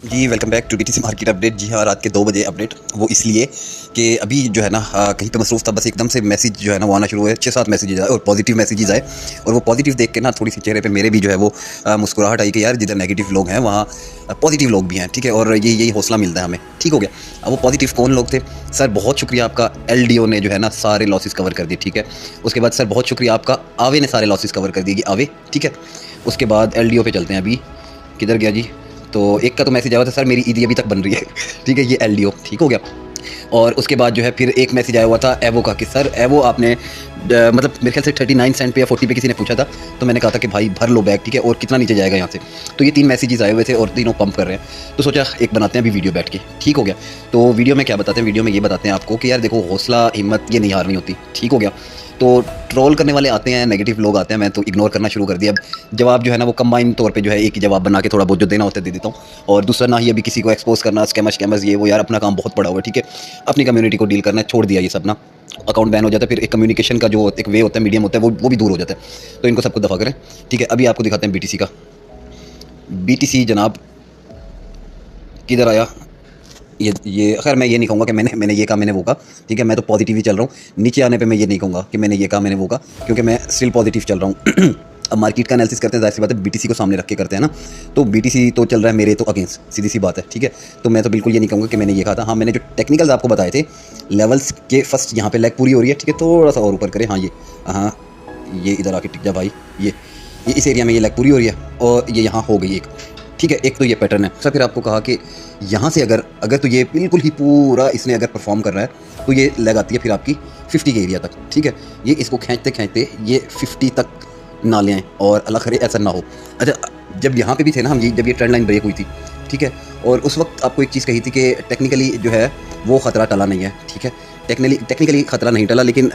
Ji welcome back to BTC market update. जी हाँ, रात के 2 बजे अपडेट। वो इसलिए कि अभी जो है ना कहीं पे मसरूफ़ था, बस एकदम से मैसेज जो है ना वो आना शुरू हुए, 6-7 मैसेजेस आए और पॉजिटिव मैसेजेस आए। और वो पॉजिटिव देख के ना थोड़ी सी चेहरे पे मेरे भी जो है वो मुस्कुराहट आई कि यार जिधर नेगेटिव लोग हैं वहाँ पॉजिटिव लोग भी हैं, ठीक है। और यही हौसला मिलता है हमें, ठीक हो गया। अब वो पॉजिटिव कौन लोग थे? सर बहुत शुक्रिया आपका, LDO ने जो है ना सारे लॉसेस कवर कर दिए, ठीक है। उसके बाद सर बहुत शुक्रिया आपका, आवे ने सारे लॉसेस कवर कर दिए कि आवे, ठीक है। उसके बाद LDO पे चलते हैं। अभी किधर गया जी? तो एक का तो मैसेज आया था, सर मेरी ईदी अभी तक बन रही है ठीक है, ये LDO, ठीक हो गया। और उसके बाद जो है फिर एक मैसेज आया हुआ था एवो का कि सर एवो आपने मतलब मेरे ख्याल से 39 सेंट पे या 40 पे किसी ने पूछा था, तो मैंने कहा था कि भाई भर लो बैग, ठीक है, और कितना नीचे जाएगा यहाँ से। तो ये 3 मैसेजेस आए हुए थे और तीनों पंप कर रहे हैं, तो सोचा एक बनाते हैं अभी वीडियो बैठ के, ठीक हो गया। तो वीडियो में क्या बताते हैं? वीडियो में ये बताते हैं आपको कि यार देखो हौसला हिम्मत ये नहीं हारनी होती, ठीक हो गया। तो ट्रोल करने वाले आते हैं, नेगेटिव लोग आते हैं, मैं तो इग्नोर करना शुरू कर दिया। अब जवाब जो है ना वो कंबाइन तौर पे जो है एक ही जवाब बना के थोड़ा बहुत जो देना होता है दे देता हूँ। और दूसरा ना ही अभी किसी को एक्सपोज करना, स्कैमर्स ये वो, यार अपना काम बहुत पड़ा हुआ है, ठीक है। अपनी कम्युनिटी को डील करना है, छोड़ दिया ये सब ना, अकाउंट बैन हो जाता है, फिर एक कम्युनिकेशन का जो एक वे होता है, मीडियम होता है, वो भी दूर हो जाता है। तो इनको सबको दफ़ा करें, ठीक है। अभी आपको दिखाते हैं BTC का। BTC जनाब किधर आया? ये खैर मैं ये नहीं कहूँगा कि मैंने ये कहा, मैंने वो कहा, ठीक है। मैं तो पॉजिटिव ही चल रहा हूँ। नीचे आने पे मैं ये नहीं कहूँगा कि मैंने ये कहा, मैंने वो कहा, क्योंकि मैं स्टिल पॉजिटिव चल रहा हूँ अब मार्केट का एनालिसिस करते हैं, जाहिर सी बात है BTC को सामने रख के करते हैं ना। तो BTC तो चल रहा है मेरे तो अगेंस्ट, सीधी सी बात है, ठीक है। तो मैं तो बिल्कुल ये नहीं कहूँगा कि मैंने ये कहा था। हाँ, मैंने जो टेक्निकल्स आपको बताए थे लेवल्स के, फर्स्ट यहाँ पे लेग पूरी हो रही है, ठीक है, थोड़ा सा और ऊपर करें। हाँ ये इधर आके टिक जा भाई, ये इस एरिया में ये लेग पूरी हो रही है और ये यहाँ हो गई एक, ठीक है। एक तो ये पैटर्न है। फिर आपको कहा कि यहाँ से अगर तो ये बिल्कुल ही पूरा इसने अगर परफॉर्म कर रहा है तो ये लेग आती है फिर आपकी 50 के एरिया तक, ठीक है। ये इसको खींचते खींचते ये 50 तक ना ले आएँ और अल्लाह करे ऐसा ना हो। अच्छा, जब यहाँ पे भी थे ना हम, जब ये ट्रेंड लाइन ब्रेक हुई थी, ठीक है, और उस वक्त आपको एक चीज़ कही थी कि टेक्निकली जो है वो ख़तरा टला नहीं है, ठीक है। टेक्निकली ख़तरा नहीं टला, लेकिन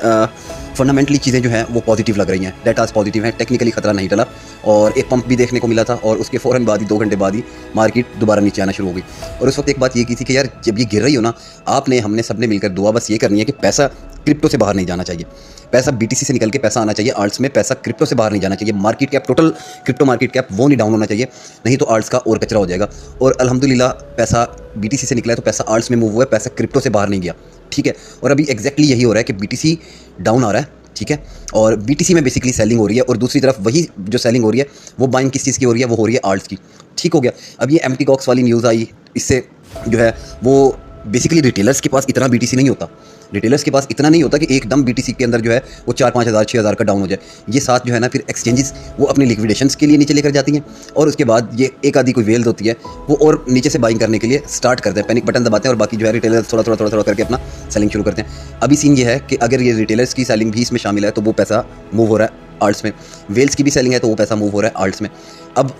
फंडामेंटली चीज़ें जो हैं वो पॉजिटिव लग रही हैं, डेटाज पॉजिटिव हैं, टेक्निकली ख़तरा नहीं टला। और एक पंप भी देखने को मिला था और उसके फ़ौरन बाद ही 2 घंटे बाद ही मार्केट दोबारा नीचे आना शुरू हो गई। और उस वक्त एक बात ये की थी कि यार जब ये गिर रही हो ना, आपने हमने सब ने मिलकर दुआ बस ये करनी है कि पैसा क्रिप्टो से बाहर नहीं जाना चाहिए, पैसा BTC से निकल के पैसा आना चाहिए आल्ट्स में, पैसा क्रिप्टो से बाहर नहीं जाना चाहिए। Market cap, total crypto market cap वो नहीं डाउन होना चाहिए, नहीं तो आल्ट्स का और कचरा हो जाएगा। और अल्हम्दुलिल्लाह पैसा BTC से निकला है तो पैसा आल्ट्स में मूव हुआ है, पैसा क्रिप्टो से बाहर नहीं गया, ठीक है। और अभी एग्जैक्टली यही हो रहा है कि BTC डाउन आ रहा है, ठीक है, और BTC में बेसिकली सेलिंग हो रही है, और दूसरी तरफ वही जो सेलिंग हो रही है वो बाइंग किस चीज़ की हो रही है? वो हो रही है आल्ट्स की, ठीक हो गया। अब ये एम्प्टी कॉक्स वाली न्यूज़ आई, इससे जो है वो बेसिकली रिटेलर्स के पास इतना BTC नहीं होता, रिटेलर्स के पास इतना नहीं होता कि एकदम BTC के अंदर जो है वो 4-5 हज़ार 6 हज़ार का डाउन हो जाए। ये साथ जो है ना फिर एक्सचेंजेस वो अपनी लिक्विडेशंस के लिए नीचे लेकर जाती हैं, और उसके बाद ये एक आधी कोई वेल्थ होती है वो और नीचे से बाइंग करने के लिए स्टार्ट करते हैं, पैनिक बटन दबाते हैं, और बाकी जो है रिटेलर्स थोड़ा करके अपना सेलिंग शुरू करते हैं। अभी सीन ये है कि अगर ये रिटेलर्स की सेलिंग भी इसमें शामिल है तो वो पैसा मूव हो रहा है आल्ट्स में, वेल्स की भी सेलिंग है तो वो पैसा मूव हो रहा है आल्ट्स में। अब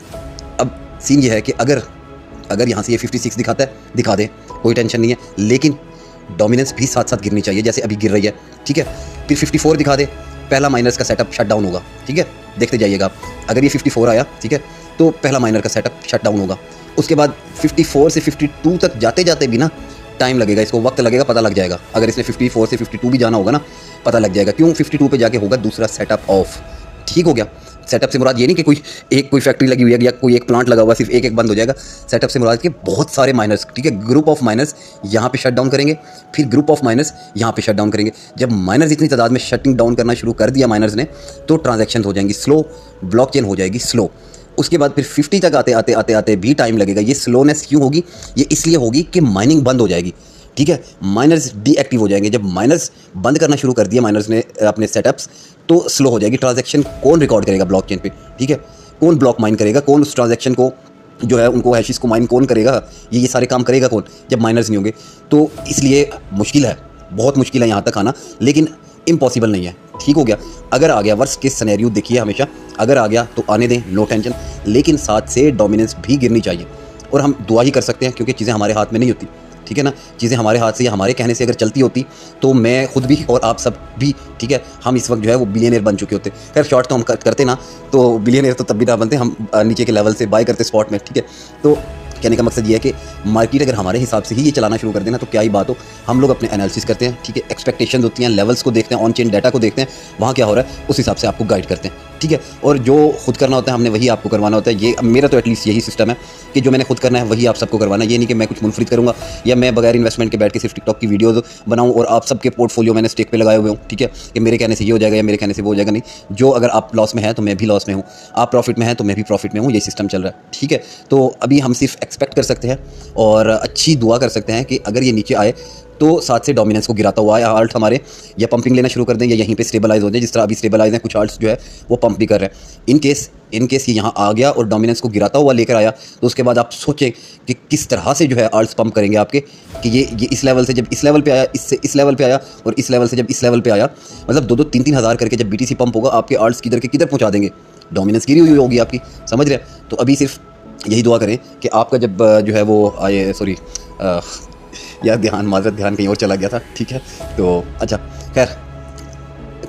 सीन ये है कि अगर यहाँ से ये 56 दिखाता है, दिखा दे, कोई टेंशन नहीं है, लेकिन डोमिनेंस भी साथ साथ गिरनी चाहिए जैसे अभी गिर रही है, ठीक है। फिर 54 दिखा दे, पहला माइनर्स का सेटअप शट डाउन होगा, ठीक है, देखते जाइएगा आप। अगर ये 54 आया, ठीक है, तो पहला माइनर का सेटअप शट डाउन होगा। उसके बाद 54 से 52 तक जाते जाते भी ना टाइम लगेगा, इसको वक्त लगेगा, पता लग जाएगा। अगर इसने 54 से 52 भी जाना होगा ना, पता लग जाएगा। क्यों? 52 पे जाके होगा दूसरा सेटअप ऑफ, ठीक हो गया। सेटअप से मुराद ये नहीं कि कोई फैक्ट्री लगी हुई है या कोई एक प्लांट लगा हुआ, सिर्फ एक बंद हो जाएगा। सेटअप से मुराद के बहुत सारे माइनर्स, ठीक है, ग्रुप ऑफ माइनर्स यहाँ पे शट डाउन करेंगे, फिर ग्रुप ऑफ माइनर्स यहाँ पे शट डाउन करेंगे। जब माइनर्स इतनी तादाद में शटिंग डाउन करना शुरू कर दिया माइनर्स ने, तो ट्रांजैक्शन हो जाएंगी स्लो, ब्लॉकचेन हो जाएगी स्लो। उसके बाद फिर 50 तक आते भी टाइम लगेगा। ये स्लोनेस क्यों होगी? ये इसलिए होगी कि माइनिंग बंद हो जाएगी, ठीक है, माइनर्स डीएक्टिव हो जाएंगे। जब माइनर्स बंद करना शुरू कर दिया माइनर्स ने अपने सेटअप्स, तो स्लो हो जाएगी ट्रांजैक्शन। कौन रिकॉर्ड करेगा ब्लॉकचेन पे, ठीक है, कौन ब्लॉक माइन करेगा, कौन उस ट्रांजैक्शन को जो है उनको हैशेस को माइन कौन करेगा, ये सारे काम करेगा कौन जब माइनर्स नहीं होंगे? तो इसलिए मुश्किल है, बहुत मुश्किल है यहाँ तक आना, लेकिन इम्पॉसिबल नहीं है, ठीक हो गया। अगर आ गया, वर्स्ट केस सिनेरियो देखिए हमेशा, अगर आ गया तो आने दें, नो टेंशन, लेकिन साथ से डोमिनेंस भी गिरनी चाहिए। और हम दुआ ही कर सकते हैं क्योंकि चीज़ें हमारे हाथ में नहीं होती, ठीक है ना। चीज़ें हमारे हाथ से या हमारे कहने से अगर चलती होती तो मैं खुद भी और आप सब भी, ठीक है, हम इस वक्त जो है वो बिलियनियर बन चुके होते। खैर शॉर्ट तो हम करते ना, तो बिलियनियर तो तब भी ना बनते, हम नीचे के लेवल से बाय करते स्पॉट में, ठीक है। तो कहने का मकसद ये है कि मार्केट अगर हमारे हिसाब से ही ये चलाना शुरू कर देना तो क्या ही बात हो। हम लोग अपने एनालिसिस करते हैं, ठीक है, एक्सपेक्टेशन होती हैं, लेवल्स को देखते हैं, ऑन चेन डाटा को देखते हैं, वहाँ क्या हो रहा है उस हिसाब से आपको गाइड करते हैं। ठीक है। और जो खुद करना होता है हमने वही आपको करवाना होता है। ये मेरा तो एटलीस्ट यही सिस्टम है कि जो मैंने खुद करना है वही आप सबको करवाना है। ये नहीं कि मैं कुछ मुनफरिद करूँगा या मैं बगैर इन्वेस्टमेंट के बैठ के सिर्फ टिकटॉक की वीडियोज़ बनाऊँ और आप सबके पोर्टफोलियो मैंने स्टेक पे लगाए हुए हूँ, ठीक है, कि मेरे कहने से ये हो जाएगा या मेरे कहने से वो हो जाएगा। नहीं, जो अगर आप लॉस में हैं तो मैं भी लॉस में हूँ, आप प्रॉफिट में हैं तो मैं भी प्रॉफिट में हूँ, ये सिस्टम चल रहा है, ठीक है। तो अभी हम सिर्फ एक्सपेक्ट कर सकते हैं और अच्छी दुआ कर सकते हैं कि अगर ये नीचे आए तो साथ से डोमिनेंस को गिराता हुआ या आल्ट हमारे या पंपिंग लेना शुरू कर दें या यहीं पे स्टेबलाइज हो जाए, जिस तरह अभी स्टेबलाइज हैं। कुछ आल्ट्स जो है वो पंप भी कर रहे हैं। इन केस ये यहाँ आ गया और डोमिनेंस को गिराता हुआ लेकर आया तो उसके बाद आप सोचें कि किस तरह से जो है आल्ट्स पंप करेंगे आपके, कि ये इस लेवल से जब इस लेवल पे आया, इससे इस लेवल पे आया और इस लेवल से जब इस लेवल पे आया, मतलब 2-2 3-3 हज़ार करके जब BTC पंप होगा आपके आल्ट्स किधर के किधर पहुँचा देंगे। डोमिनेंस गिरी हुई होगी आपकी, समझ रहे हैं। तो अभी सिर्फ यही दुआ करें कि आपका जब जो है वो आए, सॉरी यार ध्यान कहीं और चला गया था, ठीक है। तो अच्छा खैर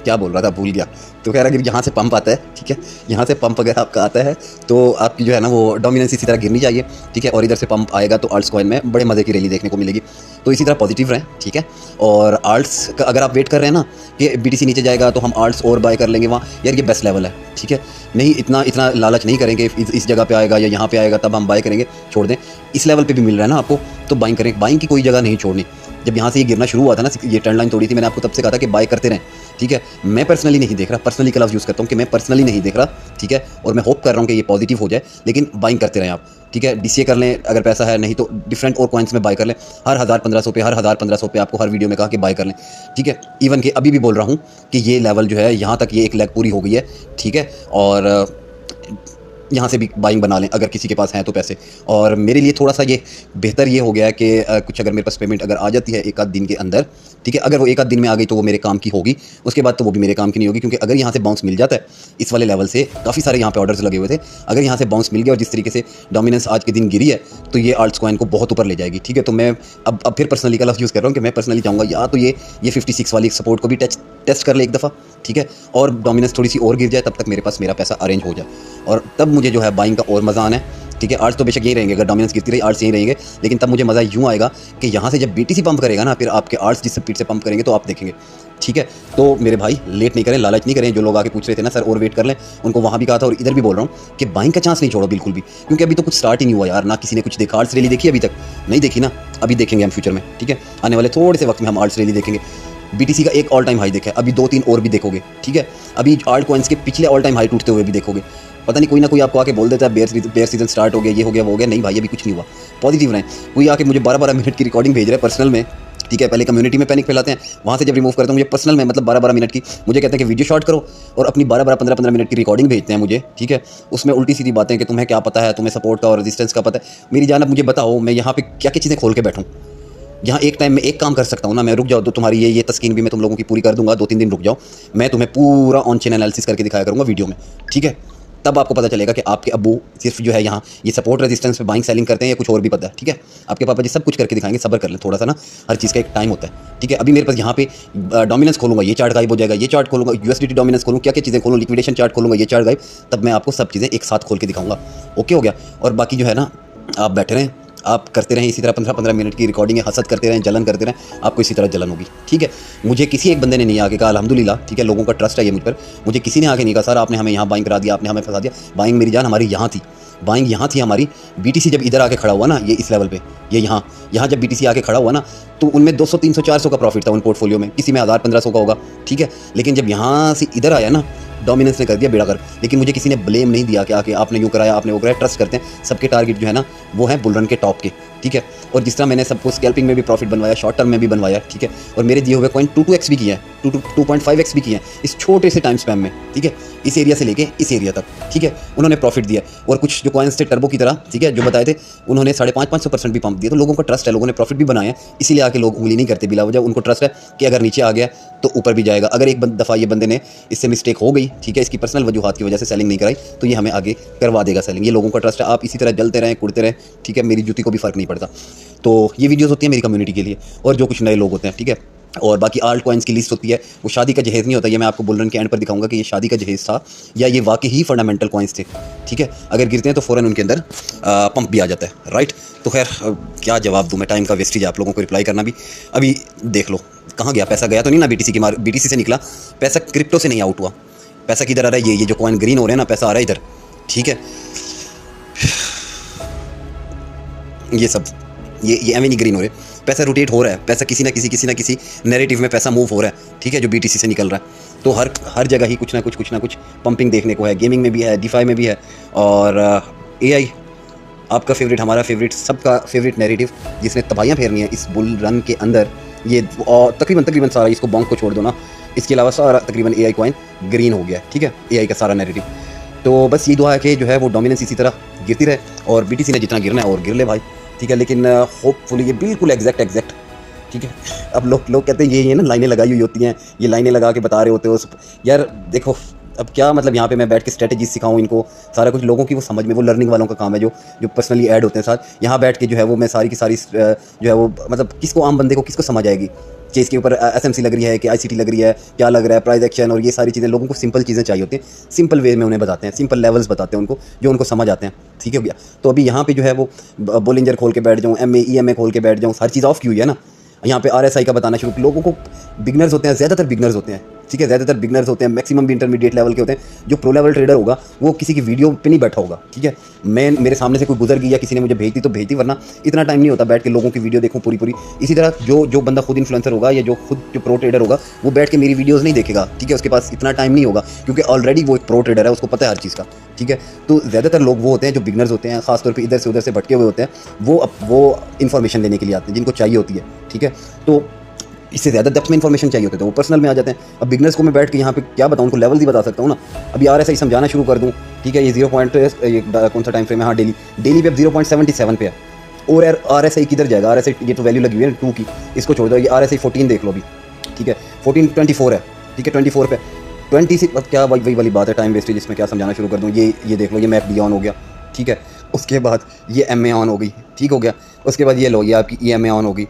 क्या बोल रहा था, भूल गया। तो खैर अगर यहाँ से पंप आता है, ठीक है, यहाँ से पंप अगर आपका आता है तो आपकी जो है ना वो डोमिनेंस इसी तरह गिरनी चाहिए, ठीक है। और इधर से पंप आएगा तो आल्ट्स कॉइन में बड़े मज़े की रैली देखने को मिलेगी। तो इसी तरह पॉजिटिव रहें, ठीक है। और आल्ट्स का अगर आप वेट कर रहे हैं ना कि BTC नीचे जाएगा तो हम आल्ट्स और बाय कर लेंगे वहाँ, यार ये बेस्ट लेवल है, ठीक है। नहीं, इतना लालच नहीं करेंगे इस जगह पे आएगा या यहाँ पे आएगा तब हम बाय करेंगे, छोड़ दें। इस लेवल पे भी मिल रहा है ना आपको तो बाइंग करें। बाइंग की कोई जगह नहीं छोड़नी। जब यहाँ से ये गिरना शुरू हुआ था ना, ये ट्रेंड लाइन तोड़ी थी, मैंने आपको तब से कहा था कि बाय करते रहें, ठीक है। मैं पर्सनली नहीं देख रहा, पर्सनली का लफ्ज़ यूज़ करता हूँ कि मैं पर्सनली नहीं देख रहा, ठीक है। और मैं होप कर रहा हूँ कि ये पॉजिटिव हो जाए, लेकिन बाइंग करते रहें आप, ठीक है। DCA कर लें अगर पैसा है, नहीं तो डिफरेंट और कॉइन्स में बाय कर लें। हर 1000-1500 पे, हर 1000-1500 पे आपको हर वीडियो में कहा कि बाय कर लें, ठीक है। इवन कि अभी भी बोल रहा हूँ कि ये लेवल जो है यहाँ तक ये एक लेग पूरी हो गई है, ठीक है। और यहाँ से भी बाइंग बना लें अगर किसी के पास हैं तो पैसे। और मेरे लिए थोड़ा सा ये बेहतर ये हो गया है कि कुछ अगर मेरे पास पेमेंट अगर आ जाती है 1-8 दिन के अंदर, ठीक है। अगर वो 1-8 दिन में आ गई तो वो मेरे काम की होगी, उसके बाद तो वो भी मेरे काम की नहीं होगी। क्योंकि अगर यहाँ से बाउंस मिल जाता है इस वाले लेवल से, काफ़ी सारे यहाँ पे ऑर्डर्स लगे हुए थे, अगर यहाँ से बाउंस मिल गया और जिस तरीके से डोमिनेंस आज के दिन गिरी है तो ये आल्ट्स कॉइन को बहुत ऊपर ले जाएगी, ठीक है। तो मैं अब फिर पर्सनली का लफ्ज़ यूज़ कर रहा हूँ कि मैं पर्सनली चाहूँगा या तो ये 56 वाली सपोर्ट को भी टेस्ट कर ले एक दफ़ा, ठीक है। और डोमिनेंस थोड़ी सी और गिर जाए तब तक मेरे पास मेरा पैसा अरेंज हो जाए और तब मुझे जो है बाइंग का और मज़ा आना है, ठीक है। आर्ट्स तो बेशक यही रहेंगे, अगर डोमिनेंस गिरती रही आर्ट्स यही रहेंगे, लेकिन तब मुझे मज़ा यूँ आएगा कि यहाँ से जब BTC पंप करेगा ना फिर आपके आर्ट्स जिस स्पीड से पंप करेंगे तो आप देखेंगे, ठीक है। तो मेरे भाई लेट नहीं करें, लालच नहीं करें। जो लोग आके पूछ रहे थे ना सर और वेट कर लें, उनको वहाँ भी कहा था और इधर भी बोल रहा हूँ कि बाइंग का चांस नहीं छोड़ो बिल्कुल भी, क्योंकि अभी तो कुछ स्टार्ट ही नहीं हुआ यार। ना किसी ने कुछ देखा, आर्ट्स रैली देखी अभी तक नहीं देखी ना, अभी देखेंगे हम फ्यूचर में, ठीक है। आने वाले थोड़े से वक्त में हम आर्ट्स रैली देखेंगे। BTC का एक ऑल टाइम हाई देखा है, अभी 2-3 और भी देखोगे, ठीक है। अभी आल्ट कॉइन्स के पिछले ऑल टाइम हाई टूटते हुए भी देखोगे। पता नहीं कोई ना कोई आपको आके बोल देता है बेयर सीजन स्टार्ट हो गया, ये हो गया वो हो गया। नहीं भाई अभी कुछ नहीं हुआ, पॉजिटिव रहें। कोई आके मुझे 12-12 मिनट की रिकॉर्डिंग भेज रहा है पर्सनल में, ठीक है। पहले कम्युनिटी में पैनिक फैलाते हैं, वहाँ से जब रिमूव करता हूँ मुझे पर्सनल में मतलब 12-12 मिनट की मुझे कहते हैं कि वीडियो शॉर्ट करो और अपनी 12-12 15-15 मिनट की रिकॉर्डिंग भेजते हैं मुझे, ठीक है। उसमें उल्टी सीधी बातें कि तुम्हें क्या पता है, तुम्हें सपोर्ट का और रेजिस्टेंस का पता है। मेरी जान अब मुझे बताओ मैं यहाँ पे क्या क्या चीज़ें खोल के बैठूँ। यहाँ एक टाइम में एक काम कर सकता हूँ ना मैं, रुक जाओ तो तुम्हारी ये तस्कीन भी मैं तुम लोगों की पूरी कर दूंगा, 2-3 दिन रुक जाओ, मैं तुम्हें पूरा ऑन चेन एनालिसिस करके दिखाया करूँगा वीडियो में, ठीक है। तब आपको पता चलेगा कि आपके अब्बू सिर्फ जो है यहाँ ये सपोर्ट रेजिस्टेंस पे बाइंग सेलिंग करते हैं या कुछ और भी पता है, ठीक है। आपके पापा जी सब कुछ करके दिखाएंगे, सब्र कर लें थोड़ा सा ना, हर चीज़ का एक टाइम होता है, ठीक है। अभी मेरे पास यहाँ पे डोमिनेंस खोलूंगा ये चार्ट गायब हो जाएगा, ये चार्ट खोलूंगा USDT डोमिनेंस खोलूँ, क्या क्या चीज़ें खोलूँ, लिक्विडेशन चार्ट खोलूंगा, ये चार्ट गायब, तब मैं आपको सब चीज़ें एक साथ खोल के दिखाऊंगा। ओके हो गया। और बाकी जो है ना आप बैठे रहें, आप करते रहें इसी तरह 15-15 मिनट की रिकॉर्डिंग है, हसद करते रहें, जलन करते रहें, आपको इसी तरह जलन होगी, ठीक है। मुझे किसी एक बंदे ने नहीं आके कहा अल्हम्दुलिल्लाह, ठीक है, लोगों का ट्रस्ट है ये मुझ पर, मुझे किसी ने आके नहीं कहा सर आपने हमें यहाँ बाइंग करा दिया, आपने हमें फंसा दिया। बाइंग मेरी जान हमारी यहाँ थी, बाइंग यहाँ थी हमारी। BTC जब इधर आके खड़ा हुआ ना, ये इस लेवल पे, ये यहाँ जब BTC आके खड़ा हुआ ना तो उनमें 200 300 400 का प्रॉफिट था उन पोर्टफोलियो में, किसी में 1000-1500 का होगा, ठीक है। लेकिन जब यहाँ से इधर आया ना डोमिनेंस ने कर दिया बेड़ा कर। लेकिन मुझे किसी ने ब्लेम नहीं दिया कि आके आपने यूँ कराया आपने वो कराया। ट्रस्ट करते हैं, सबके टारगेट जो है ना वो है बुल रन के टॉप के, ठीक है। और जिस तरह मैंने सबको स्कैल्पिंग में भी प्रॉफिट बनवाया, शॉर्ट टर्म में भी बनवाया, ठीक है। और मेरे दिए हुए कॉइन 2-2x भी किए हैं, 2.5x भी किए हैं इस छोटे से टाइम स्पैम में, ठीक है। इस एरिया से लेके इस एरिया तक, ठीक है, उन्होंने प्रॉफिट दिया। और कुछ जो कॉइन्स थे टर्बो की तरह, ठीक है, जो बताए थे, उन्होंने 550% भी पंप दिया। तो लोगों का ट्रस्ट है, लोगों ने प्रॉफिट भी बनाया, इसीलिए आके लोग उंगली नहीं करते बिला वजह। उनको ट्रस्ट है कि अगर नीचे आ गया तो ऊपर भी जाएगा। अगर एक दफ़ा ये बंदे ने इससे मिस्टेक हो गई, ठीक है, इसकी पर्सनल वजूहात की वजह से सेलिंग नहीं कराई, तो ये हमें आगे करवा देगा सेलिंग। ये लोगों का ट्रस्ट है। आप इसी तरह जलते रहें, कुड़ते रहें, ठीक है, मेरी जूती को भी फ़र्क नहीं पड़ता। तो ये वीडियोज़ होती है मेरी कम्युनिटी के लिए और जो कुछ नए लोग होते हैं, ठीक है। और बाकी आल्ट कॉइन्स की लिस्ट होती है, वो शादी का जहेज़ नहीं होता। ये मैं आपको बुल रन के एंड पर दिखाऊंगा कि ये शादी का जहेज़ था या ये वाकई ही फंडामेंटल कॉइन्स थे, ठीक है। अगर गिरते हैं तो फ़ौरन उनके अंदर पंप भी आ जाता है, राइट। तो खैर क्या जवाब दूँ मैं, टाइम का वेस्टेज है आप लोगों को रिप्लाई करना भी। अभी देख लो कहाँ गया पैसा, गया तो नहीं ना BTC की BTC से निकला पैसा, क्रिप्टो से नहीं आउट हुआ। पैसा किधर आ रहा है, ये जो कॉइन ग्रीन हो रहे हैं ना, पैसा आ रहा है इधर, ठीक है। ये सब ये एम नहीं ग्रीन हो रहे, पैसा रोटेट हो रहा है, पैसा किसी ना किसी नैरेटिव में पैसा मूव हो रहा है, ठीक है, जो BTC से निकल रहा है। तो हर जगह ही कुछ ना कुछ पंपिंग देखने को है, गेमिंग में भी है, DeFi में भी है, और AI आपका फेवरेट, हमारा फेवरेट, सबका फेवरेट नैरेटिव जिसने तबाहियाँ फेरनी है इस बुल रन के अंदर। ये तकरीबन सारा, इसको बॉन्क को छोड़ दो ना, इसके अलावा सारा तकरीबन AI कॉइन ग्रीन हो गया, ठीक है, AI का सारा नैरेटिव। तो बस ये दुआ है कि जो है वो डोमिनेंस इसी तरह गिरती रहे, और BTC ने जितना गिरना है और गिर ले भाई, ठीक है। लेकिन होपफुली ये बिल्कुल एग्जैक्ट, ठीक है। अब लोग कहते हैं ये ना लाइनें लगाई हुई होती हैं, ये लाइनें लगा के बता रहे होते हो यार। देखो अब क्या मतलब, यहाँ पे मैं बैठ के स्ट्रेटेजी सिखाऊं इनको, सारा कुछ लोगों की वो समझ में, वो लर्निंग वालों का काम है, जो पर्सनली ऐड होते हैं साथ, यहाँ बैठ के जो है वो मैं सारी की सारी जो है वो मतलब किसको, आम बंदे को किसको समझ आएगी कि इसके ऊपर SMC लग रही है कि ICT लग रही है, क्या लग रहा है, प्राइस एक्शन और ये सारी चीज़ें। लोगों को सिंपल चीज़ें चाहिए होती हैं, सिंपल वे में उन्हें बताते हैं, सिंपल लेवल्स बताते हैं उनको, जो उनको समझ आते हैं, ठीक है भैया। तो अभी यहाँ पे जो है वो बोलिंजर खोल के बैठ जाऊँ, MA EMA खोल के बैठ जाऊँ, सारी चीज़ ऑफ की हुई है ना। यहाँ पे RSI का बताना शुरू, लोगों को बिगनर्स होते हैं, ज़्यादातर बिगनर्स होते हैं, ठीक है, ज़्यादातर बिगनर्स होते हैं, मैक्सिमम भी इंटरमीडिएट लेवल के होते हैं। जो प्रो लेवल ट्रेडर होगा वो किसी की वीडियो पे नहीं बैठा होगा, ठीक है। मेरे सामने से कोई गुजर गई या किसी ने मुझे भेज दी, वरना इतना टाइम नहीं होता बैठ के लोगों की वीडियो देखूँ पूरी। इसी तरह जो बंदा खुद इन्फ्लुएंसर होगा या जो प्रो ट्रेडर होगा, वो बैठ के मेरी वीडियोज़ नहीं देखेगा, ठीक है, उसके पास इतना टाइम नहीं होगा, क्योंकि ऑलरेडी वो एक प्रो ट्रेडर है, उसको पता है हर चीज़ का, ठीक है। तो ज़्यादातर लोग वो होते हैं जो बिगनर्स होते हैं, खासतौर पर इधर से उधर से भटके हुए होते हैं, वो इन्फॉर्मेशन लेने के लिए आते हैं, जिनको चाहिए होती है, ठीक है। तो इससे ज़्यादा डेप्थ में इन्फॉर्मेशन चाहिए होते हैं, वो पर्सनल में आ जाते हैं। अब बिगनर्स को मैं बैठ के यहाँ पे क्या बताऊँ, उनको लेवल ही बता सकता हूँ ना। अभी RSI समझाना शुरू कर दूँ, ठीक है, ये 0 पॉइंट कौन सा टाइम फ्रेम है, हाँ डेली पे अब 0.77 पे है। और यार RSI किधर जाएगा, RSI ये तो वैल्यू लगी हुई है 2 की, इसको छोड़ दो, ये RSI 14 देख लो अभी, ठीक है, 1424 है, ठीक है, 24 पे 20 से, अब क्या वही वाली बात है, टाइम वेस्टेज, इसमें क्या समझाना शुरू कर दूँ। ये देख लो, ये MACD ऑन हो गया, ठीक है, उसके बाद ये MA ऑन हो गई, ठीक हो गया, उसके बाद ये लो, ये आपकी EMA ऑन हो गई,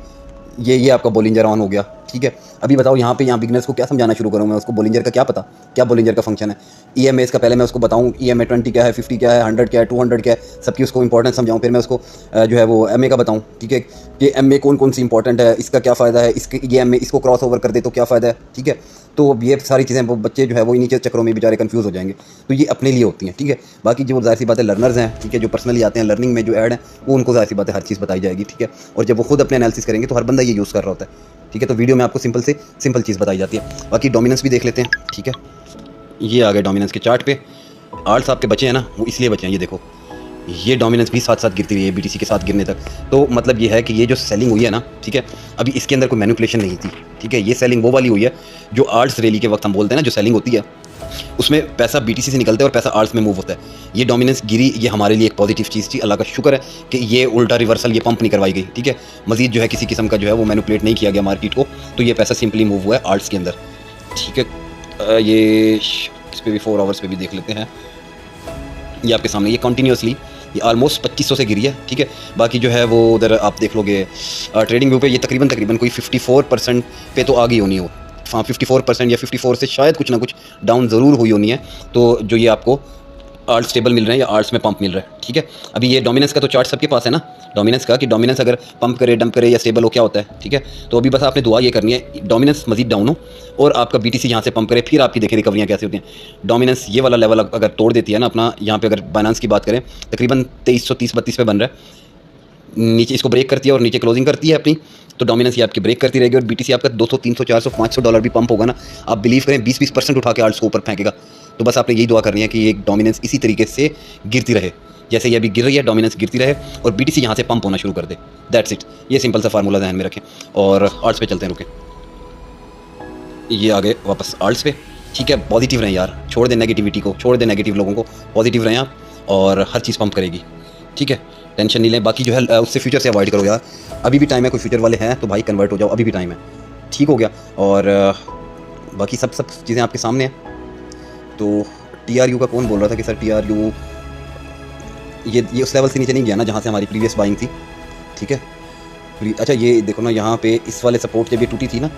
ये आपका बोलिंजर ऑन हो गया, ठीक है। अभी बताओ यहाँ बिगनर्स को क्या समझाना शुरू करूँ मैं, उसको बोलिंजर का क्या पता, क्या बोलिंजर का फंक्शन है। EMA इसका पहले मैं उसको बताऊँ, EMA 20 क्या है, 50 क्या है, 100 क्या है, 200 क्या है, सबकी उसको इंपॉर्टेंस समझाऊँ। फिर मैं उसको जो है वो MA का बताऊँ, ठीक है, कि MA कौन सी इंपॉर्टेंट है, इसका क्या फ़ायदा है, ये MA इसको क्रॉस ओवर कर दे तो क्या फ़ायदा है, ठीक है। तो ये सारी चीज़ें वो बच्चे जो है वो इन्हीं चक्करों में बेचारे कंफ्यूज हो जाएंगे, तो ये अपने लिए होती हैं, ठीक है। बाकी जो जाहिर सी बात है लर्नर्स हैं, ठीक है, जो पर्सनली आते हैं लर्निंग में, जो ऐड हैं, वो उनको जाहिर सी बात है हर चीज़ बताई जाएगी, ठीक है। और जब वो खुद अपने एनालिसिस करेंगे तो हर बंदा ये यूज़ कर रहा होता है, ठीक है। तो वीडियो में आपको सिंपल चीज़ बताई जाती है। बाकी डोमिनेंस भी देख लेते हैं, ठीक है। ये आ गए डोमिनेंस के चार्ट पे, आर्ट्स आपके बचे हैं ना, वो इसलिए बचे हैं, ये देखो, ये डोमिनेंस भी साथ गिरती रही है BTC के साथ गिरने तक। तो मतलब ये है कि ये जो सेलिंग हुई है ना, ठीक है, अभी इसके अंदर कोई मैनिपुलेशन नहीं थी, ठीक है। ये सेलिंग वो वाली हुई है जो आर्ट्स रैली के वक्त हम बोलते हैं ना, जो सेलिंग होती है उसमें पैसा BTC से निकलता है और पैसा आर्ट्स में मूव होता है। ये डोमिनेंस गिरी, ये हमारे लिए एक पॉजिटिव चीज़ थी, अल्लाह का शुक्र है कि ये उल्टा रिवर्सल, ये पंप नहीं करवाई गई, ठीक है। मजीद जो है किसी किस्म का जो है वो मैनिपुलेट नहीं किया गया मार्केट को, तो ये पैसा सिंपली मूव हुआ है आर्ट्स के अंदर, ठीक है। ये इस पर भी 4 आवर्स पे भी देख लेते हैं, ये आपके सामने, ये कंटिन्यूसली ये ऑलमोस्ट 2500 से गिरी है, ठीक है। बाकी जो है वो उधर आप देख लोगे ट्रेडिंग व्यू पे, ये तकरीबन कोई 54% पे तो आ गई होनी हो, हाँ 54% या 54 से शायद कुछ ना कुछ डाउन ज़रूर हुई होनी है। तो जो ये आपको आर्ट्स स्टेबल मिल रहे हैं या आर्ट्स में पंप मिल रहा है, ठीक है। अभी ये डोमिनेंस का तो चार्ट सबके पास है ना, डोमिनेंस का, कि डोमिनेंस अगर पंप करे, डंप करे या स्टेबल हो क्या होता है, ठीक है। तो अभी बस आपने दुआ ये करनी है डोमिनेंस मजीद डाउन हो और आपका BTC यहाँ से पंप करे, फिर आपकी देखें रिकवरियाँ कैसे होती हैं। डोमिनेंस ये वाला लेवल अगर तोड़ देती है ना अपना, यहाँ पे अगर बाइनेंस की बात करें तकरीबन 2330-32 पे बन रहा है, नीचे इसको ब्रेक करती है और नीचे क्लोजिंग करती है अपनी, तो डोमिनेंस ये आपकी ब्रेक करती रहेगी और BTC आपका 200, 300, 400, 500 डॉलर भी पंप होगा ना, आप बिलीव करें 20% उठा के आर्ट्स को ऊपर फेंकेगा। तो बस आपने यही दुआ करनी है कि ये डोमिनेंस इसी तरीके से गिरती रहे, जैसे ये अभी गिर रही है, डोमिनेंस गिरती रहे और BTC यहाँ से पंप होना शुरू कर दे। दैट्स इट, ये सिंपल सा फार्मूला ध्यान में रखें और आर्ट्स पे चलते हैं, रुके। ये आ गए वापस आर्ट्स पे, ठीक है। पॉजिटिव रहें यार, छोड़ दें नेगेटिविटी को, छोड़ दें नेगेटिव लोगों को, पॉजिटिव रहें आप और हर चीज़ पंप करेगी, ठीक है। टेंशन नहीं लें, बाकी जो है उससे फ्यूचर से अवॉइड करो यार, अभी भी टाइम है। कोई फ्यूचर वाले हैं तो भाई कन्वर्ट हो जाओ, अभी भी टाइम है, ठीक हो गया। और बाकी सब चीज़ें आपके सामने हैं। तो TRU का कौन बोल रहा था कि सर TRU ये उस लेवल से नीचे नहीं गया ना जहाँ से हमारी प्रीवियस बाइंग थी, ठीक है। अच्छा ये देखो ना, यहाँ पे इस वाले सपोर्ट जब ये टूटी थी ना,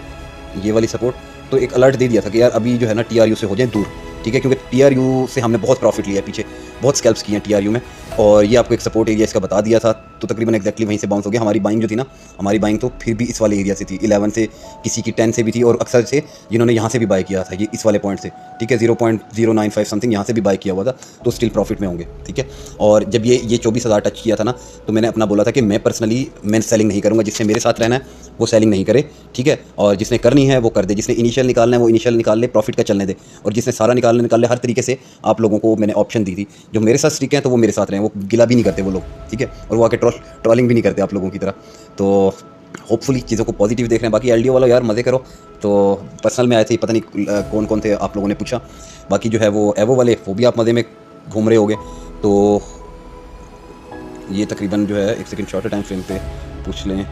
ये वाली सपोर्ट, तो एक अलर्ट दे दिया था कि यार अभी जो है ना TRU से हो जाए दूर, ठीक है, क्योंकि TRU से हमने बहुत प्रॉफिट लिया है, पीछे बहुत स्कैल्प्स किए हैं TRU में, और ये आपको एक सपोर्ट एरिया इसका बता दिया था तो तकरीबन एक्जैक्टली वहीं से बाउंस हो गया। हमारी बाइंग जो थी ना, हमारी बाइंग तो फिर भी इस वाले एरिया से थी, 11 से, किसी की 10 से भी थी, और अक्सर से जिन्होंने यहाँ से भी बाय किया था, ये इस वाले पॉइंट से, ठीक है, 0.095 समथिंग यहाँ से भी बाय किया हुआ था, तो स्टिल प्रॉफिट में होंगे, ठीक है। और जब ये 24,000 टच किया था ना, तो मैंने अपना बोला था कि मैं पर्सनली मैं सेलिंग नहीं करूँगा, जिससे मेरे साथ रहना है वो सेलिंग नहीं करे, ठीक है। और जिसने करनी है वो कर दे, जिसने इनिशियल निकालना है वो इनिशियल निकाल ले, प्रॉफिट का चलने दे, और जिसने सारा निकाल ले, हर तरीके से आप लोगों को मैंने ऑप्शन दी थी। जो मेरे साथ स्टिक हैं तो वो मेरे साथ रहें, वो गिला भी नहीं करते वो लोग, ठीक है, और वो आके ट्रॉलिंग भी नहीं करते आप लोगों की तरह। तो होपफुली चीज़ों को पॉजिटिव देख रहे हैं। बाकी एलडीओ वाला यार मज़े करो, तो पर्सनल में आए थे, पता नहीं कौन कौन थे आप लोगों ने पूछा। बाकी जो है वो एवो वाले, वो भी आप मज़े में घूम रहे होगे। तो ये तकरीबन जो है, एक सेकंड शॉर्टर टाइम फ्रेम पे पूछ लें,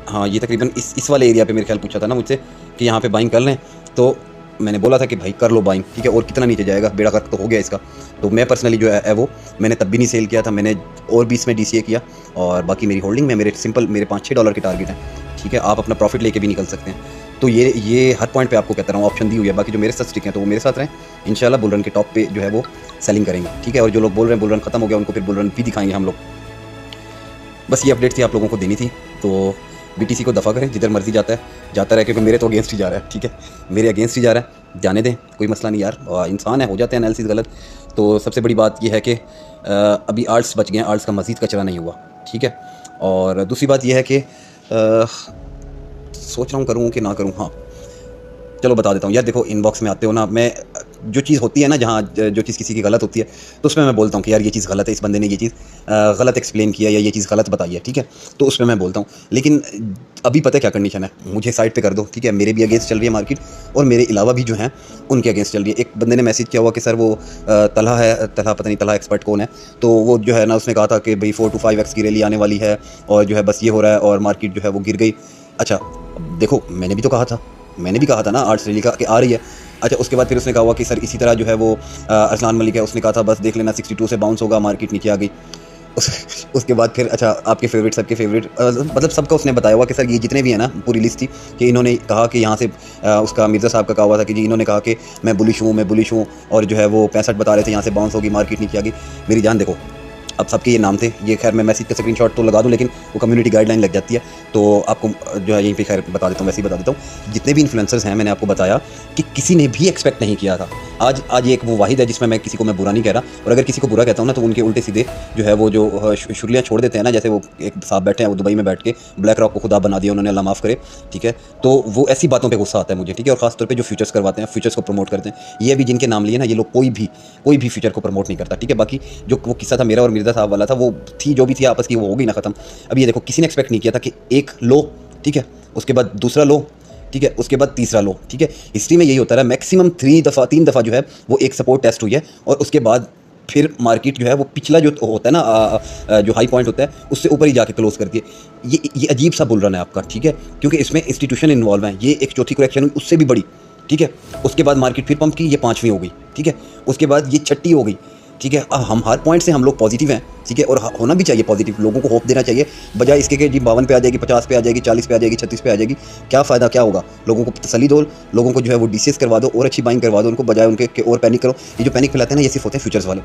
हाँ ये तकरीबन इस वाले एरिया पे मेरे ख्याल पूछा था ना मुझसे कि यहाँ पे बाइंग कर लें, तो मैंने बोला था कि भाई कर लो बाइंग, ठीक है, और कितना नीचे जाएगा, बेड़ा गर्क तो हो गया इसका। तो मैं पर्सनली जो है वो मैंने तब भी नहीं सेल किया था, मैंने और 20 में DCA किया, और बाकी मेरी होल्डिंग में मेरे $5-6 की टारगेट है, ठीक है। आप अपना प्रॉफिट लेके भी निकल सकते हैं। तो ये हर पॉइंट पे आपको कहता रहा हूँ ऑप्शन दी हुई है। बाकी जो मेरे साथ स्टिक हैं तो वो मेरे साथ रहें, इंशाल्लाह बुल रन के टॉप पे जो है वो सेलिंग करेंगे, ठीक है। और जो लोग बोल रहे हैं बुल रन खत्म हो गया, उनको फिर बुल रन भी दिखाएंगे हम लोग। बस ये अपडेट थी आप लोगों को देनी थी। तो BTC को दफ़ा करें, जिधर मर्जी जाता रहे, क्योंकि मेरे तो अगेंस्ट ही जा रहा है, ठीक है, मेरे अगेंस्ट ही जा रहा है, जाने दें, कोई मसला नहीं यार, इंसान है, हो जाते हैं एनालिसिस गलत। तो सबसे बड़ी बात यह है कि अभी आर्ट्स बच गए हैं, आर्ट्स का मज़ीद कचरा नहीं हुआ, ठीक है। और दूसरी बात यह है कि सोच रहा हूँ करूँ कि ना करूँ। हाँ चलो बता देता हूँ यार, देखो इनबॉक्स में आते हो ना, मैं जो चीज़ होती है ना, जहाँ जो चीज़ किसी की गलत होती है तो उसमें मैं बोलता हूँ कि यार ये चीज़ गलत है, इस बंदे ने ये चीज़ गलत एक्सप्लेन किया या ये चीज़ गलत बताई है, ठीक है, तो उसमें मैं बोलता हूँ। लेकिन अभी पता है क्या कंडीशन है, मुझे साइड पे कर दो, ठीक है, मेरे भी अगेंस्ट चल रही है मार्केट, और मेरे अलावा भी जो हैं उनके अगेंस्ट चल रही है। एक बंदे ने मैसेज किया हुआ कि सर वो तलहा है, तलहा पता नहीं तलहा एक्सपर्ट कौन है, तो वो जो है ना उसने कहा था कि भाई 4 to 5x की रैली आने वाली है, और जो है बस ये हो रहा है, और मार्केट जो है वो गिर गई। अच्छा देखो, मैंने भी तो कहा था, मैंने भी कहा था ना आर्ट्स रैली का कि आ रही है। अच्छा उसके बाद फिर उसने कहा हुआ कि सर इसी तरह जो है वो अरसलान मलिक है, उसने कहा था बस देख लेना 62 से बाउंस होगा, मार्केट नीचे आ गई। उसके बाद फिर अच्छा आपके फेवरेट, सबके फेवरेट, मतलब सबका उसने बताया हुआ कि सर ये जितने भी हैं ना, पूरी लिस्ट थी कि इन्होंने कहा कि यहाँ से उसका मिर्ज़ा साहब का कहा हुआ था कि जी इन्होंने कहा कि मैं बुलिश हूँ, और जो है वो 65 बता रहे थे, यहाँ से बाउंस होगी, मार्केट नीचे आ गई। मेरी जान देखो, अब सबके ये नाम थे, ये खैर मैं मैसेज का स्क्रीनशॉट तो लगा दूं, लेकिन वो कम्युनिटी गाइडलाइन लग जाती है, तो आपको जो है यहीं पे खैर बता देता हूँ, वैसे ही बता देता हूँ। जितने भी इन्फ्लुएंसर्स हैं, मैंने आपको बताया कि किसी ने भी एक्सपेक्ट नहीं किया था। आज एक वो वाहिद है जिसमें मैं किसी को मैं बुरा नहीं कह रहा, और अगर किसी को बुरा कहता हूँ ना तो उनके उल्टे सीधे जो है वो जो शुरुलियाँ छोड़ देते हैं ना, जैसे वो एक साहब बैठे हैं, वो दुबई में बैठ के ब्लैक रॉक को खुदा बना दिया उन्होंने, अल्लाह माफ़ करे, ठीक है। तो वो ऐसी बातों पर गुस्सा आता है मुझे, ठीक है। और ख़ासतौर पर जो फ्यूचर्स करवाते हैं, फ्यूचर्स को प्रमोट करते हैं, ये भी जिनके नाम लिए ना, ये लोग कोई भी फ्यूचर को प्रमोट नहीं करता, ठीक है। बाकी जो वो किस्सा था मेरा और मिर्ज़ा साहब वाला था, वो थी जो भी थी आपस की, वो हो गई ना ख़त्म। अब ये देखो, किसी ने एक्सपेक्ट नहीं किया था कि एक लो, ठीक है, उसके बाद दूसरा लो, ठीक है, उसके बाद तीसरा लो, ठीक है। हिस्ट्री में यही होता रहा, मैक्सिमम 3 दफ़ा जो है वो एक सपोर्ट टेस्ट हुई है, और उसके बाद फिर मार्केट जो है वो पिछला जो होता है ना, जो हाई पॉइंट होता है उससे ऊपर ही जाके क्लोज करती है। ये अजीब सा बुल रन है आपका, ठीक है, क्योंकि इसमें इंस्टीट्यूशन इन्वॉल्व हैं। ये एक चौथी करेक्शन हुई, उससे भी बड़ी, ठीक है। उसके बाद मार्केट फिर पंप की, ये 5वीं हो गई, ठीक है। उसके बाद ये 6ठी हो गई, ठीक है। अब हम हर पॉइंट से हम लोग पॉजिटिव हैं, ठीक है, और होना भी चाहिए पॉजिटिव, लोगों को होप देना चाहिए, बजाय इसके कि जी 52 पे आ जाएगी, 50 पे आ जाएगी, 40 पे आ जाएगी, 36 पे आ जाएगी, क्या फ़ायदा, क्या होगा। लोगों को तसल्ली दो, लोगों को जो है वो DCS करवा दो और अच्छी बाइंग करवा दो उनको, बजाय उनके कि और पैनिक करो। ये जो पैनिक फैलाते हैं ना, ये सिर्फ होते हैं फ्यूचर्स वाले।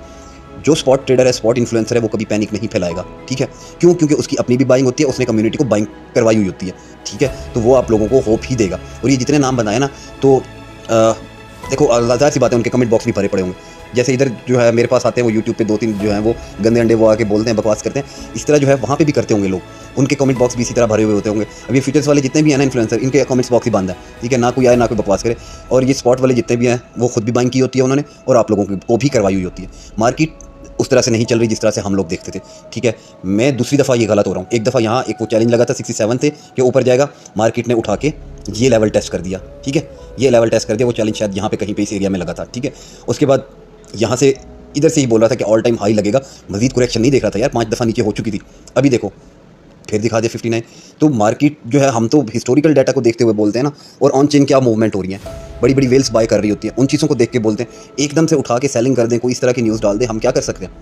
जो स्पॉट ट्रेडर है, स्पॉट इन्फ्लुएंसर है, वो कभी पैनिक नहीं फैलाएगा, ठीक है। क्यों? क्योंकि उसकी अपनी भी बाइंग होती है, उसने कम्युनिटी को बाइंग करवाई हुई होती है, ठीक है। तो वो आप लोगों को होप ही देगा। और ये जितने नाम बनाए ना, तो देखो ज़ाहिर सी बात है, उनके कमेंट बॉक्स भी भरे पड़े होंगे। जैसे इधर जो है मेरे पास आते हैं वो यूट्यूब पे 2-3 जो हैं वो गंदे अंडे वो आके बोलते हैं, बकवास करते हैं, इस तरह जो है वहाँ पे भी करते होंगे लोग, उनके कमेंट बॉक्स भी इसी तरह भरे हुए होते होंगे। अब ये फ्यूचर्स वाले जितने भी हैं ना इन्फ्लुएंसर, इनके कमेंट्स बॉक्स ही बंद है, ठीक है, ना कोई आए ना कोई बकवास करे। और ये स्पॉट वाले जितने भी हैं वो खुद भी बाइंग की होती है उन्होंने, और आप लोगों को भी करवाई हुई होती है। मार्केट उस तरह से नहीं चल रही जिस तरह से हम लोग देखते थे, ठीक है। मैं दूसरी दफ़ा ये गलत हो रहा हूँ। एक दफ़ा यहाँ एक वो चैलेंज लगा था 67 थे कि ऊपर जाएगा, मार्केट ने उठा के ये लेवल टेस्ट कर दिया, ठीक है, ये लेवल टेस्ट कर दिया। वो चैलेंज शायद यहाँ पे कहीं पे इस एरिया में लगा था, ठीक है। उसके बाद यहाँ से इधर से ही बोल रहा था कि ऑल टाइम हाई लगेगा, मजीद करेक्शन नहीं देख रहा था यार, 5 दफ़ा नीचे हो चुकी थी, अभी देखो फिर दिखा दे 59। तो मार्केट जो है, हम तो हिस्टोरिकल डाटा को देखते हुए बोलते हैं ना, और ऑन चेन क्या मूवमेंट हो रही है, बड़ी बड़ी वेल्स बाय कर रही होती है, उन चीज़ों को देख के बोलते हैं। एकदम से उठा के सेलिंग कर दें, कोई इस तरह की न्यूज़ डाल दें, हम क्या कर सकते हैं?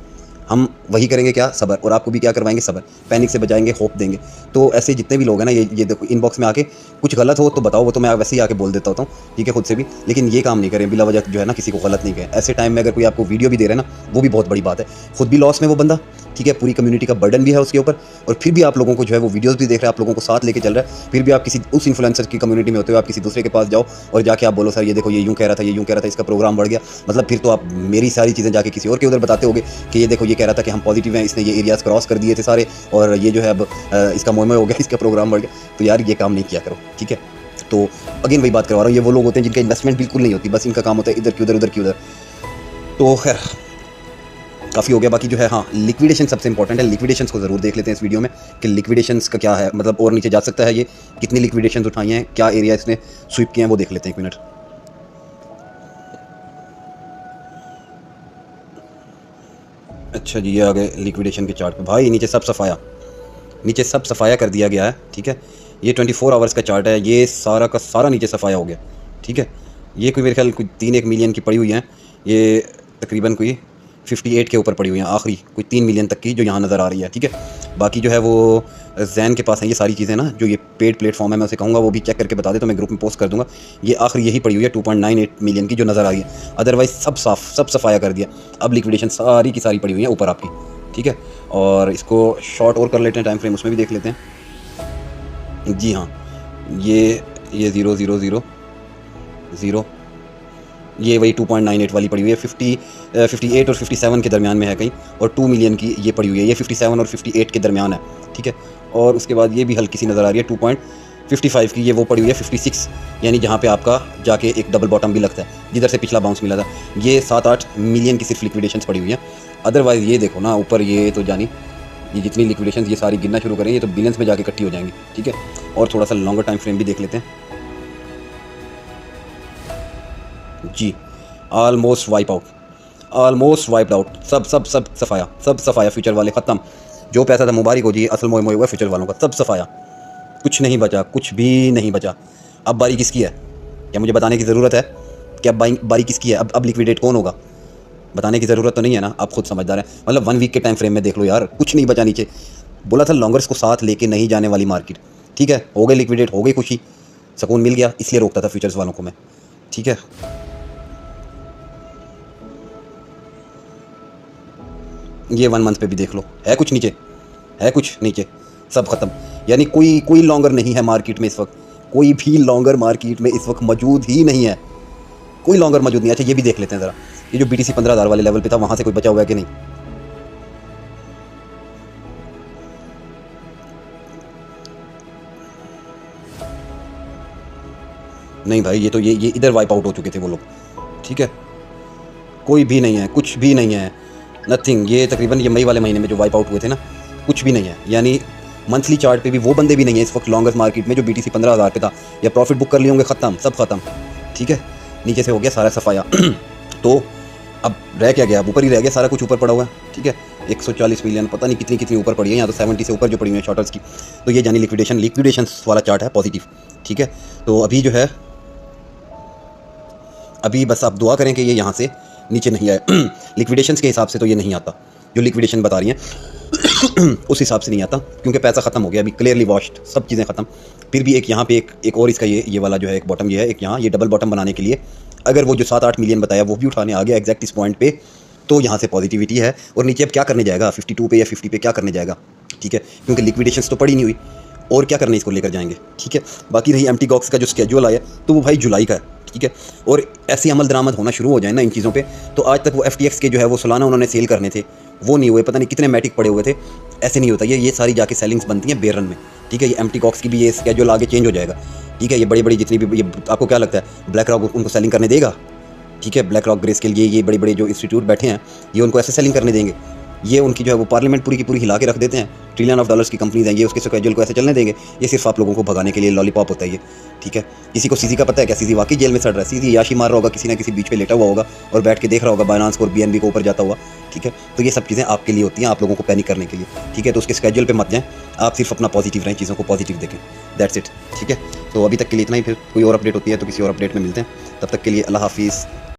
हम वही करेंगे क्या, सब्र। और आपको भी क्या करवाएंगे, सब्र। पैनिक से बचाएंगे, होप देंगे। तो ऐसे जितने भी लोग हैं ना, ये देखो इनबॉक्स में आके कुछ गलत हो तो बताओ, वो तो मैं वैसे ही आके बोल देता होता हूँ, ठीक है, खुद से भी। लेकिन ये काम नहीं करें बिला वजह जो है ना, किसी को गलत नहीं कहे। ऐसे टाइम में अगर कोई आपको वीडियो भी दे रहा है ना, वो भी बहुत बड़ी बात है। खुद भी लॉस में वो बंदा, ठीक है, पूरी कम्युनिटी का बर्डन भी है उसके ऊपर, और फिर भी आप लोगों को जो है वो वीडियोस भी देख रहे हैं, आप लोगों को साथ लेके चल रहा है, फिर भी आप किसी उस इन्फ्लुएंसर की कम्युनिटी में होते हो आप किसी दूसरे के पास जाओ और जाके आप बोलो सर ये देखो ये यूँ कह रहा था, ये यूँ कह रहा था, इसका प्रोग्राम बढ़ गया। मतलब फिर तो आप मेरी सारी चीज़ें जाके किसी और के उधर बताते होगे कि ये देखो ये कह रहा था कि हम पॉजिटिव हैं, इसने ये एरियाज़ क्रॉस कर दिए थे सारे, और ये जो है अब इसका मोह हो गया, इसका प्रोग्राम बढ़ गया। तो यार ये काम नहीं किया करो, ठीक है। तो अगेन वही बात करवा रहा हूँ, ये वो लोग होते हैं जिनका इन्वेस्टमेंट बिल्कुल नहीं होती, बस इनका काम होता है इधर की उधर, उधर की उधर। तो खैर काफ़ी हो गया। बाकी जो है हाँ, लिक्विडेशन सबसे इंपॉर्टेंट है, लिक्विडेशंस को ज़रूर देख लेते हैं इस वीडियो में कि लिक्विडेशंस का क्या है, मतलब और नीचे जा सकता है ये, कितनी लिक्विडेशंस उठाई हैं, क्या एरिया इसने स्वीप किए हैं, वो देख लेते हैं। एक मिनट। अच्छा जी, ये आ गए लिक्विडेशन के चार्ट पे भाई, नीचे सब सफाया, नीचे सब सफाया कर दिया गया है, ठीक है। ये 24 आवर्स का चार्ट है, ये सारा का सारा नीचे सफाया हो गया, ठीक है। ये कोई मेरे ख्याल कोई 3-1 मिलियन की पड़ी हुई हैं, ये तकरीबन कोई 58 के ऊपर पड़ी हुई हैं, आखिरी कोई 3 मिलियन तक की जो यहाँ नज़र आ रही है, ठीक है। बाकी जो है वो जैन के पास है ये सारी चीज़ें ना, जो ये पेड प्लेटफॉर्म है, मैं उसे कहूँगा वो भी चेक करके बता दे तो मैं ग्रुप में पोस्ट कर दूँगा। ये आखिरी यही पड़ी हुई है 2.98 मिलियन की जो नज़र आ रही है, अदरवाइज़ सब साफ, सब सफाया कर दिया। अब लिक्विडेशन सारी की सारी पड़ी हुई है ऊपर आपकी, ठीक है। और इसको शॉर्ट और कर लेते हैं, टाइम फ्रेम उसमें भी देख लेते हैं। जी हाँ, ये 0 0 0 0, ये वही 2.98 वाली पड़ी हुई है, 58 और 57 के दरमियान में है कहीं, और 2 मिलियन की ये पड़ी हुई है, ये 57 और 58 के दरमियान है, ठीक है। और उसके बाद ये भी हल्की सी नज़र आ रही है 2.55 की, ये वो पड़ी हुई है 56, यानी जहाँ पे आपका जाके एक डबल बॉटम भी लगता है जिधर से पिछला बाउंस मिला था। ये 7-8 मिलियन की सिर्फ लिक्विडेशंस पड़ी हुई हैं। अदरवाइज़ ये देखो ना ऊपर, ये तो जानी ये जितनी लिक्विडेशन ये सारी गिनना शुरू करें, ये तो बिलियंस में जाके इकट्ठी हो जाएंगी, ठीक है। और थोड़ा सा लॉन्गर टाइम फ्रेम भी देख लेते हैं जी। Almost wipe out, almost wiped out, सब सब सब सफाया, सब सफाया, फ्यूचर वाले ख़त्म। जो पैसा था मुबारक हो जी, असल मोए मोए हुआ फ्यूचर वालों का, सब सफाया, कुछ नहीं बचा, कुछ भी नहीं बचा। अब बारी किसकी है, क्या मुझे बताने की ज़रूरत है कि अब बारी किसकी है? अब लिक्विडेट कौन होगा? बताने की ज़रूरत तो नहीं है ना, आप खुद समझदार हैं। मतलब 1 वीक के टाइम फ्रेम में देख लो यार, कुछ नहीं बचा नीचे। बोला था लॉन्गर्स को साथ लेके नहीं जाने वाली मार्केट, ठीक है। हो गए लिक्विडेट, हो गई खुशी, सुकून मिल गया, इसलिए रोकता था फ्यूचर्स वालों को मैं, ठीक है। ये 1 मंथ पे भी देख लो, है कुछ नीचे, है कुछ नीचे, सब ख़त्म। यानी कोई लॉन्गर नहीं है मार्केट में इस वक्त, कोई भी लॉन्गर मार्केट में इस वक्त मौजूद ही नहीं है, कोई लॉन्गर मौजूद नहीं है। अच्छा ये भी देख लेते हैं ज़रा, ये जो BTC 15,000 वाले लेवल पे था, वहाँ से कोई बचा हुआ है कि नहीं? नहीं भाई, ये तो ये इधर वाइप आउट हो चुके थे वो लोग, ठीक है। कोई भी नहीं है, कुछ भी नहीं है, नथिंग। ये तकरीबन ये मई वाले महीने में जो वाइप आउट हुए थे ना, कुछ भी नहीं है। यानी मंथली चार्ट पे भी वो बंदे भी नहीं है इस वक्त लॉन्गेस्ट मार्केट में जो BTC 15,000 पे था, या प्रॉफिट बुक कर लिए होंगे, ख़त्म, सब ख़त्म, ठीक है। नीचे से हो गया सारा सफाया। तो अब रह क्या गया? अब ऊपर ही रह गया, सारा कुछ ऊपर पड़ा हुआ है, ठीक है। 140 मिलियन पता नहीं कितनी कितनी ऊपर पड़ी है, यहाँ तो 70 से ऊपर जो पड़ी हुई है शॉर्टर्स की। तो ये जानी लिक्विडेशन वाला चार्ट है पॉजिटिव, ठीक है। तो अभी जो है, अभी बस आप दुआ करें कि ये यहाँ से नीचे नहीं आए। लिक्विडेशंस के हिसाब से तो ये नहीं आता, जो लिक्विडेशन बता रही हैं उस हिसाब से नहीं आता, क्योंकि पैसा ख़त्म हो गया अभी, क्लियरली वॉश्ड, सब चीज़ें ख़त्म। फिर भी एक यहाँ पे एक और इसका ये वाला जो है एक बॉटम ये है, एक यहाँ ये डबल बॉटम बनाने के लिए अगर वो जो 7-8 मिलियन बताया वो भी उठाने आ गया एग्जैक्ट इस पॉइंट पे, तो यहाँ से पॉजिटिविटी है। और नीचे अब क्या करने जाएगा 52 पे या 50 पे क्या करने जाएगा, ठीक है, क्योंकि लिक्विडेशंस तो पड़ी नहीं हुई, और क्या करने इसको लेकर जाएंगे, ठीक है। बाकी रही एम्प्टी बॉक्स का जो स्केड्यूल आया, तो वो भाई जुलाई का है, ठीक है। और ऐसी अमल दरामद होना शुरू हो जाए ना इन चीज़ों पे, तो आज तक वो FTX के जो है वो सालाना उन्होंने सेल करने थे, वो नहीं हुए, पता नहीं कितने मैटिक पड़े हुए थे, ऐसे नहीं होता। ये सारी जाके सेलिंग्स बनती हैं बेयर रन में, ठीक है। ये एम्प्टी बॉक्स की भी ये स्केड्यूल आगे चेंज हो जाएगा, ठीक है। ये बड़ी बड़ी जितनी भी, ये आपको क्या लगता है ब्लैक रॉक उनको सेलिंग करने देगा? ठीक है, ब्लैक रॉक, ग्रेस्केल, ये बड़े बड़े जो इंस्टीट्यूट बैठे हैं, ये उनको ऐसे सेलिंग करने देंगे? ये उनकी जो है वो पार्लियामेंट पूरी की पूरी हिला के रख देते हैं, ट्रिलियन ऑफ डॉलर्स की कंपनीज हैं, ये उसके स्केड्यूल को ऐसे चलने देंगे? ये सिर्फ आप लोगों को भगाने के लिए लॉलीपॉप होता है ये, ठीक है। किसी को सीजी का पता है क्या? सीजी वाकई जेल में सड़ रहा है, सीजी याशी मार रहा होगा, किसी ना किसी बीच पे लेटा हुआ होगा और बैठ के देख रहा होगा बाइनेंस को और BNB को ऊपर जाता हुआ, ठीक है। तो ये सब चीज़ें आपके लिए होती हैं, आप लोगों को पैनिक करने के लिए, ठीक है। तो उसके स्केड्यूल पे मत जाएं, आप सिर्फ अपना पॉजिटिव रहें, चीज़ों को पॉजिटिव देखें, दैट्स इट, ठीक है। तो अभी तक के लिए इतना ही, फिर कोई और अपडेट होती है तो किसी और अपडेट में मिलते हैं, तब तक के लिए अल्लाह हाफिज़।